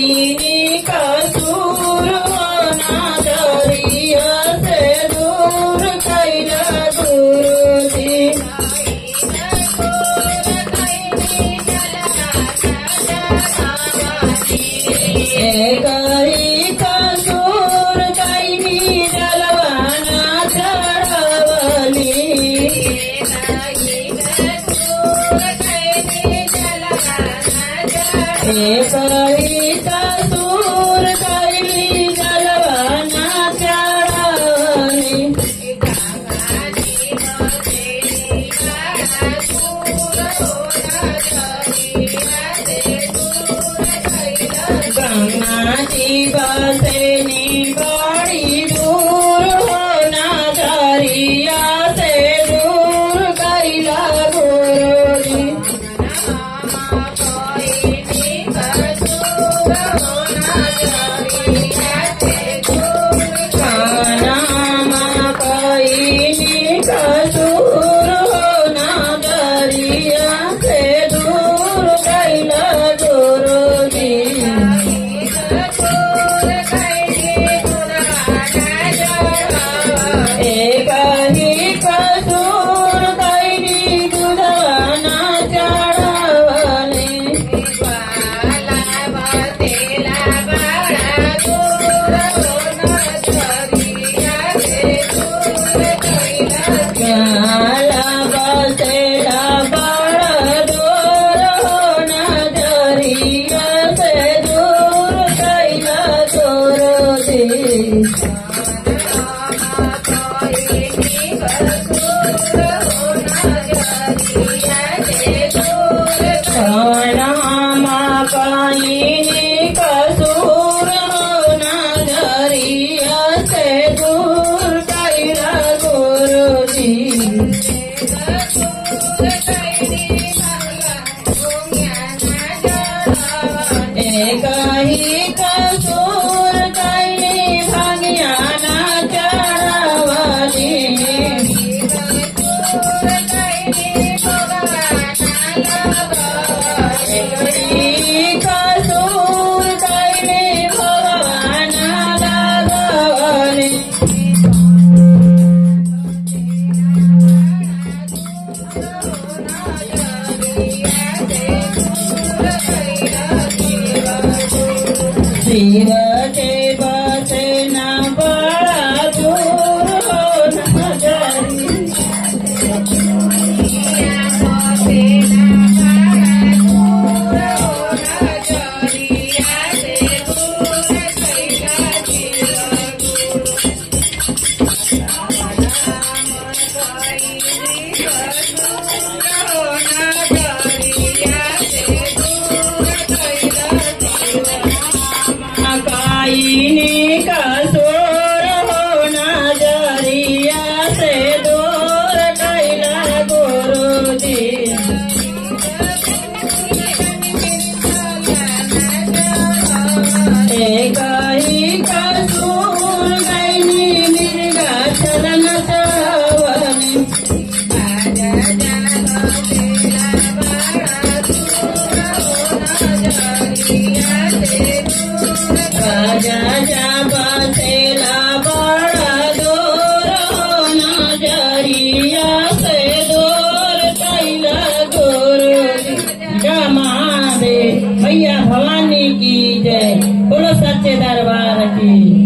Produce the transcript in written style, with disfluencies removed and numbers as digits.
काईनी कसूर नजरिया से दूर कैला गुरुजी। कही कसूर कैनी जलवाना चढ़वली। कही कसूर कैनी जलवाना चढ़वली। गंगा जी बसनी बड़ी दूर होना नजरिया से दूर कैला गुरुजी। नामा कईनी कसूर होना नजरिया से दूर कैला गुरुजी। कही कसूर कैनी दुधवाना चढ़वली। काला बसेला बड़ा दूर होना नजरिया से दूर कैला गुरुजी। नामा कईनी कसूर नजरिया से दूर कैला गुरुजी। कही कसूर कैनी भगिया ना चढ़वली। कसूर कैनी भगवान लगवली। सिर के बसना बड़ा दूर होना नजरिया। काईनी कसूर होना नजरिया से दूर कैला गुरुजी। कही कसूर कैनी मिर्गा चलन चढ़वली। राजा बसेला बड़ा दूर नजरिया से दूर कैला गुरुजी। जय महादेव। भैया भवानी की जय। बोलो सच्चे दरबार की।